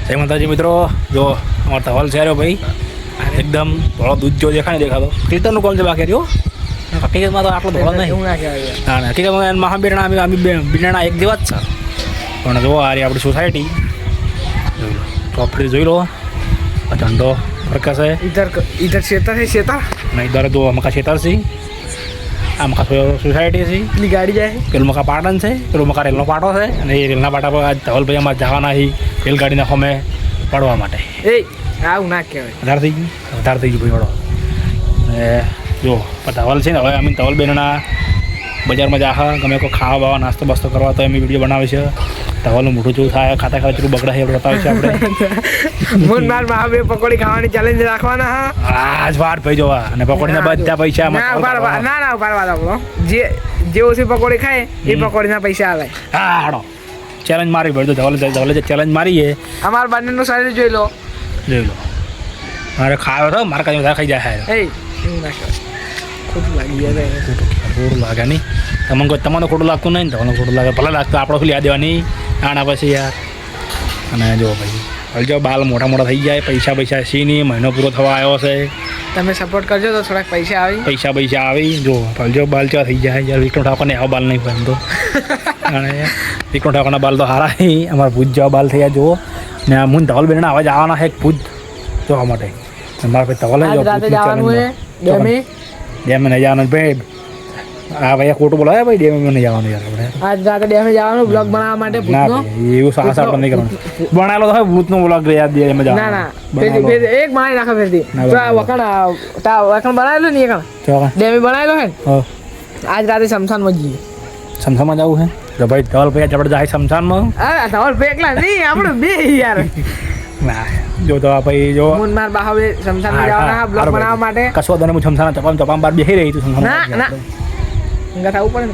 જય માતાજી મિત્રો, જો અમારો ધવલ છે રહ્યો ભાઈ, એકદમ થોડો દૂધ જો દેખાય ને દેખાતો કીર્તનનું કોલ છે બાકી રહ્યો. હકીકતમાં તો આટલો ધોળો નહીં. હા, હકીકતમાં મહાબીરણા અમે બિરણા એક જેવા જ છે. પણ જો આ રહી આપણી સોસાયટી, જોઈ લો પ્રોપર્ટી જોઈ લો. ઝંડો ફરકે છે इधर क्षेत्र है क्षेत्र ને ઇધર જો મકા ખેતર છે. આ મકા સોસાયટી છે. પેલી ગાડી જાય પેલું મકા પાટણ છે, પેલું મકા રેલનો પાટો છે. અને એ રેલના પાટા પર આજ ધવલભાઈ અમારે જવાના છે રેલગાડીના ખોમે પડવા માટે. એ આવું ના કહેવાય, વધારે થઈ ગયું ભાઈ વડો. અને જો ધવલ છે ને, હવે અમે ધવલ બેનના બજારમાં જાહા ગમે કોઈ ખાવા બાવા નાસ્તો બાસ્તો કરવા તો અમે વિડીયો બનાવે છે. ધવલનું મોઢું ચૂરું થાય, ખાતા ખાતા ચૂરું બગડા છે એવું બતાવે છે આપણે. મોન માર મહાબીર પકોડી ખાવાની ચેલેન્જ રાખવાના. હા આજ વાત ભાઈ જોવા. અને પકોડીના બધા પૈસા ના ઉભાર જે ઓછી પકોડી ખાય એ પકોડીના પૈસા આવે. હા હાડો ચેલેન્જ મારી ભાઈ. તો ધવલે જે ચેલેન્જ મારી છે અમારા બંનેનું શરીર જોઈ લો. મારે ખાયો તો મારે કાંઈ વધારે ખાઈ જાય. એવું ના કહેવાય, ખોટું લાગી જાય. ખોટું લાગે નહીં. તમને ખોટું લાગતું નહીં ને, તમને ખોટું લાગે ભલે લાગતું. આપણે ખુલ્લી યાદ દેવાની આના પછી યાર. અને જો ભાઈ હવે જો બાલ મોટા થઈ જાય, પૈસા સી નહીં, મહિનો પૂરો થવા આવ્યો છે. તમે સપોર્ટ કરજો તો થોડાક પૈસા આવી જો જો બાલ ચા થઈ જાય યાર. વિક્રમ ઠાકોરને આવા બાલ નહીં હોય તો. અને વિક્રમ ઠાકોરના બાલ તો સારા નહીં, અમારા ભૂત જેવા બાલ થયા જુઓ. ને આ મુન ધવલ બેનના અવાજ આવવાના છે ભૂત જોવા માટે. મારા ભાઈ ધવલ ડેમે નહીં જવાનું ભાઈ. હા ભાઈ ખોટું બોલાવે ભાઈ, ડેમે નહીં જવાનું યાર આપણે. આજ રાતે ડેમે જવાનું બ્લોગ બનાવવા માટે. ના એવું સાહસ આપણે નહીં કરવાનું. બનાવેલો તો ભૂતનો બ્લોગ યાદ દે એમ જવાનું. ના એક મારી નાખો ફેરથી વખણ બનાવેલો ને ડેમે બનાવેલો હે. આજ રાતે શમશાનમાં જઈએ. શમશાનમાં જવું છે તો ભાઈ ધવલ ભાઈ આપણે જાય શમશાનમાં. અરે ધવલ ભાઈ એકલા નહીં, આપણે બે યાર. ના જો તો ભાઈ જો મુન માર બાહવે શમશાનમાં જવાના બ્લોગ બનાવવા માટે. કશો દને હું શમશાના ચપામ બાર બેહી રહી તું શમશાનમાં. ના હંગા થવું પડે ને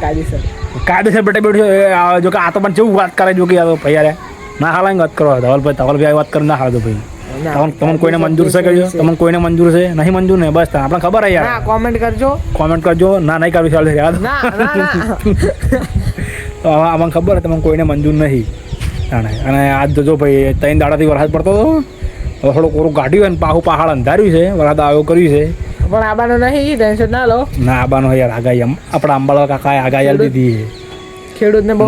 કાયદેસર બેઠો જો કે આ તો પણ કેવું વાત કરે જો કે ભાઈ યાર ના હાલ વાત કરો. ધવલભાઈ વાત કરી ના હાલ તો ભાઈ. તમને કોઈને મંજૂર છે કહ્યું? તમને કોઈને મંજૂર છે? નહીં મંજૂર ને બસ આપણે ખબર હે યાર. કોમેન્ટ કરજો. ના નહીં કરવી ચાલશે યાદ. તો આમાં ખબર તમને કોઈને મંજૂર નહીં. અને આજ તો જો ભાઈ 3 દાડાથી વરસાદ પડતો હતો. હવે થોડું કોરું કાઢ્યું હોય ને પાહું પહાડ અંધાર્યું છે, વરસાદ આવ્યો કર્યું છે. પણ આબાનો નહીં, ટેન્શન ના લો. ના આબાનો યાર આગાહી આપણા અંબાલાલ કાકાએ આગાહી આપી દીધી. ખેડૂતને બહુ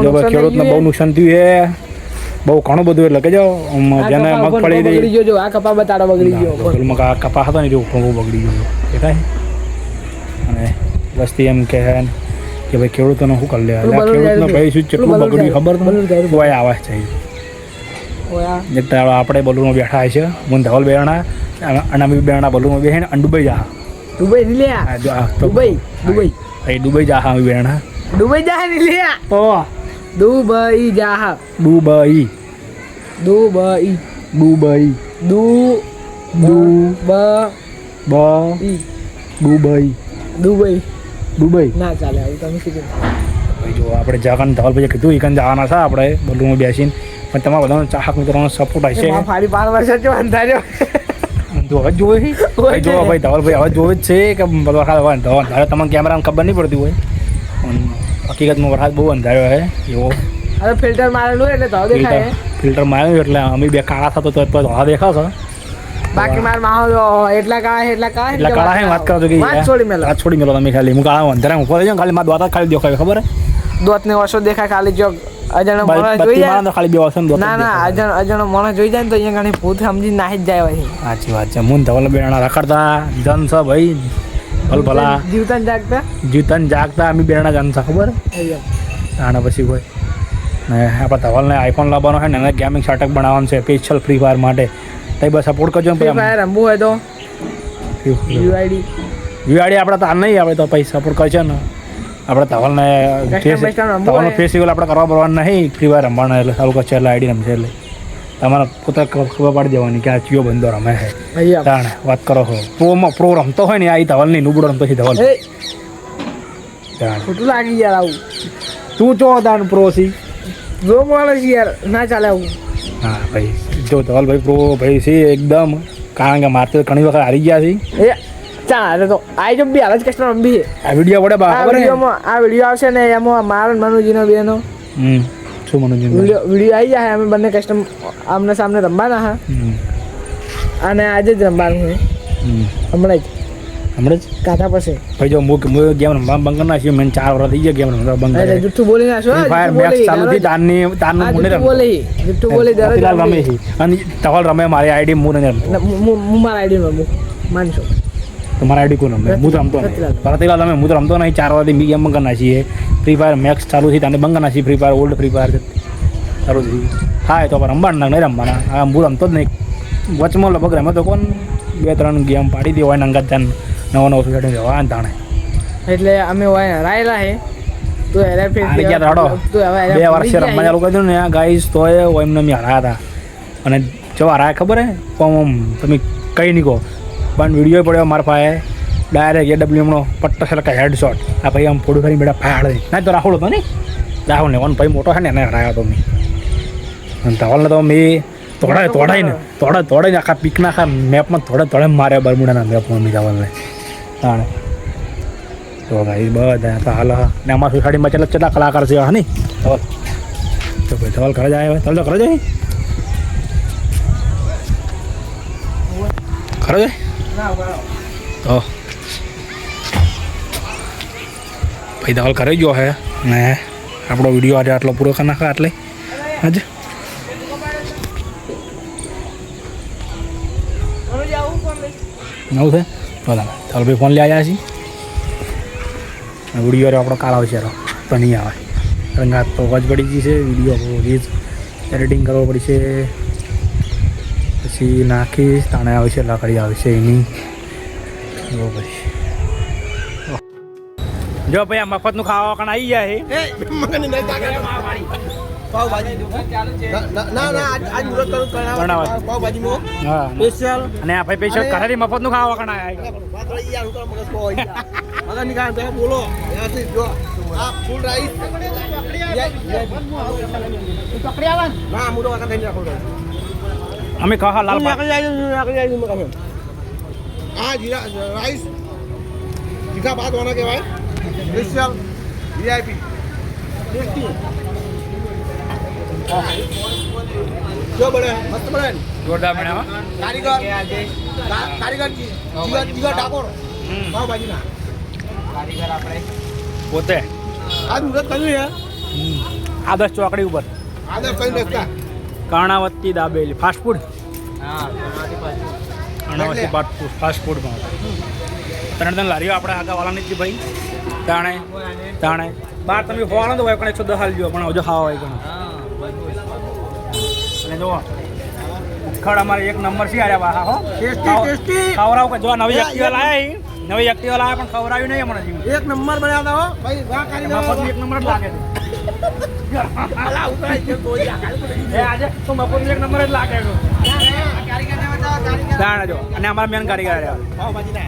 નુકસાન થયું છે, બહુ ઘણું બધું. એટલે કે જો જેને મગફળી બગડી ગયો, આ કપા બતાડો બગડી ગયો. કપા હતો ને જો બગડી ગયો દેખાય. અને વસ્તી એમ કહે કે ભાઈ ખેડૂતોને શું કરી લે. ખેડૂતને ભાઈ શું કેટલું બગડ્યું ખબર કોઈ આવે છે. આપણે બલુમાં બેઠા છે, હું ધવલ બેરણા અને અમે બેરણા બલુમાં બેસીને ડુબઈ જા. દુબઈ જા અમે બેરણા દુબઈ જા ને લે. દુબઈ જા. દુબઈ ના ચાલે આવું તમે કીધું. જો આપણે જાગન ધવલ ભાઈ કીધું ઈકન જવાના છે આપણે બલુમાં બેસીને. પણ તમારા બધાનો ચાહક મિત્રોનો સપોર્ટ હશે. ફારી 5 વર્ષ જો અંધાર્યો જો હવે જોઈ જો ભાઈ ધવલભાઈ હવે જોવે જ છે કે વરસાદ તમને કેમેરામાં ખબર નહીં પડતી હોય. હકીકતમાં વરસાદ બહુ અંધાર્યો છે એવો. અરે ફિલ્ટર મારેલું એટલે ધોવા દેખાય. ફિલ્ટર મારેલું એટલે અમે બે કાળા થતો તો ધોવા દેખાશે. બાકી માર માહોલ એટલા કાળા વાત કરો છો કે વાત છોડી મેલો તમે ખાલી. હું કાળા અંધારા ઉપર થઈ જાઉં ખાલી મારા દોત ખાલી દેખાય ખબર દોતને ઓછો દેખાય ખાલી. જો અજાણો માણસ જોઈ જાય ખાલી બે ઓછો ના અજાણો માણસ જોઈ જાય ને તો અહીંયા ઘણી ભૂત સમજી નાહી જ જાય હોય. સાચી વાત છે. મુન ધવલ બેરણા રખડતા જન છે ભાઈ. ભલા જીવતન જાગતા અમે બેરણા જન છે ખબર. આના પછી કોઈ ને આપણા ધવલને આઈફોન લાવવાનો છે ને એને ગેમિંગ સેટઅપ બનાવવાનું છે સ્પેશિયલ ફ્રી ફાયર માટે. તઈ બસ સપોર્ટ કરજો. ફ્રી ફાયર રમવું હોય તો યુઆઈડી આપણે તો આ નહીં આપણે તો પૈસા સપોર્ટ કરજો ને. આપણે ધવલને ફેસ્ટિવલ આપણે કરવા પડવાનું નહીં, ફ્રી ફાયર રમવાના. એટલે સારું કરશે એટલે આઈડી રમશે. એટલે તમારે પોતે ખબર પાડી દેવાની કે આ ચિયો બંદો રમે છે. તાણે વાત કરો છો પ્રો રમતો હોય ને આ ધવલ નહીં નુબડો રમતો છે ધવલ. ખોટું લાગી યાર આવું. તું ચો તાણ પ્રો છી જો માણસ યાર ના ચાલે આવું. હા ભાઈ જો ધવલભાઈ પ્રો ભાઈ છે એકદમ. કારણ કે મારતે ઘણી વખત હારી ગયા છે. ચાલે તો આ જો બે હાલ જ કસ્ટમર બી આ વિડીયો વડે આ વિડીયો આવશે ને એમાં મારો મનુજીનો બેનો શું મનોરંજન વિડીયો આવી જાય અમે બંને કસ્ટમ આમને સામને રમવાના હા અને આજે જ રમવાનું છે હમણાં જ કાઢા પછી ભાઈ જો હું ગેમ રમવા બંધ કરી નાખ્યો મેં 4 વર્ષ થઈ ગયા ગેમ રમવા બંધ અરે જુઠ્ઠું બોલી નાખો ફાયર મેચ ચાલુ થી તારનું મુને જુઠ્ઠું બોલી દરરોજ રમે છે અને તવલ રમે મારી આઈડી મુને રમે હું મારા આઈડી રમું માનશો તમારા આઈડી કોણ રમે હું તો રમતો નહીં પરતીલાલ રમે હું તો રમતો નહીં 4 વર્ષથી ગેમ બંધ કરી નાખી ફ્રી ફાયર મેક્સ ચાલુ થી તાને બંધ કરી નાખી free fire old free fire ચાલુ થઈ હા તો રમવાના નહીં રમવાના હા હું રમતો જ નહીં વચમાં લગભગ રમે તો કોણ 2-3 ગેમ પાડી દે હોય અંગત જાન નવો સોસાયટી જવા તાણે એટલે અમે હોય રાયેલા હે તો એરે ફેર ગયા રાડો 2 વર્ષ રમવા ચાલુ કરી દીધું ને આ ગાઈસ તો એ એમને મેં હરાયા હતા અને જો હરાયા ખબર હે કોમ તમે કઈ નહીં કહો પણ વિડીયો પડ્યો મારા પાસે ડાયરેક્ટ AWM નો પટ્ટો સરકા હેડશોટ આ ભાઈ આમ ફોડું કરી બેટા ફાડ દે ના તો રાહુલ હતો ને રાહુલ ને ભાઈ મોટો છે ને એને હરાયો તો મેં અને ધવલને તો મેં તોડાઈને આખા પીકના આખા મેપમાં થોડે માર્યા બરમુડાના મેપમાં મેં ધવલને તાણે તો ભાઈ બધા તો હાલ ને અમારા સોસાયટીમાં કેટલા કલાકાર છે હા નહીં ધવલ તો ભાઈ ધવલ ઘરે જાય હવે ધવલ તો ઘરે જાય ખરો જાય તો ભાઈ ધવલ ઘરે ગયો હે ને આપણો વિડીયો આજે આટલો પૂરો કરી નાખા એટલે આજે નવું છે બોલા ચાલો ભાઈ ફોન લઈ આવ્યા છીએ વિડીયો આપણો કાલ આવશે તો નહીં આવે રંગાત તો અવાજ પડી ગઈ છે વિડીયો રીત એડિટિંગ કરવો પડશે પછી નાખીશ તાણે આવશે લાકડી આવશે એની જો ભાઈ આ મફતનું ખાવા કણ આવી જાય અને આ ભાઈ પૈસા કરારી મફતનું ખાવા કણ બોલો ફૂલ રાઈસ અમે કહા લાલ હા જીરા રાઈસ જીરા ભાત હોના કહેવાય સ્પેશિયલ વીઆઈપી ટેસ્ટી જો બને મસ્ત બને જોરદાર બનાવા કારીગર જીગર ઠાકોર પાવભાજીના કારીગર આપણે પોતે આ મુરત કર્યું છે આદર્શ ચોકડી ઉપર આદર્શ કઈ રસ્તા Karnavati dabeli fast food Karnavati fast ફૂડમાં 3 લારીઓ આપણે આગળવાળાની જ ભાઈ તાણે બાર તમે હોવાનો તો હોય પણ 110 હાલ જો પણ હજુ ખાવા હોય ઘણો અને જો ઉખડ અમારે 1 નંબર છે આર્યા વાહ હો ટેસ્ટી ખવરાવ કે જો નવી એક્ટિવા લાયા પણ ખવરાવ્યું નહીં હમણાં જીવ 1 નંબર બનાવતા હો ભાઈ વાહ કારીગર 1 નંબર જ લાગે છે અલા ઉતરાય છે તો આજે તો મફત 1 નંબર જ લાગે છે તાણે જો અને અમારા મેન કારીગર આર્યા પાવભાજી ના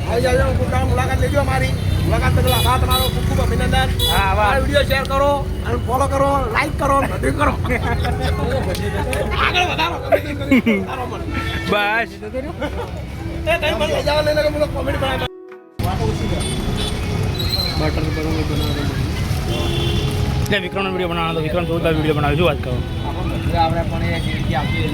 આવી જાજો મુલાકાત લેજો અમારી મુલાકાત બદલ આભાર તમારો ખૂબ ખૂબ અભિનંદન હા વાહ વિડીયો શેર કરો અને ફોલો કરો લાઈક કરો બધું કરો આગળ વધારો બસ એ કઈ મને મજા લઈને કે મને કોમેડી બનાવી બટર એટલે વિક્રમનો વિડીયો બનાવવાનો તો વિક્રમ જોરદાર વિડીયો બનાવ્યો શું વાત કરો આપણે પણ એ જે આવતી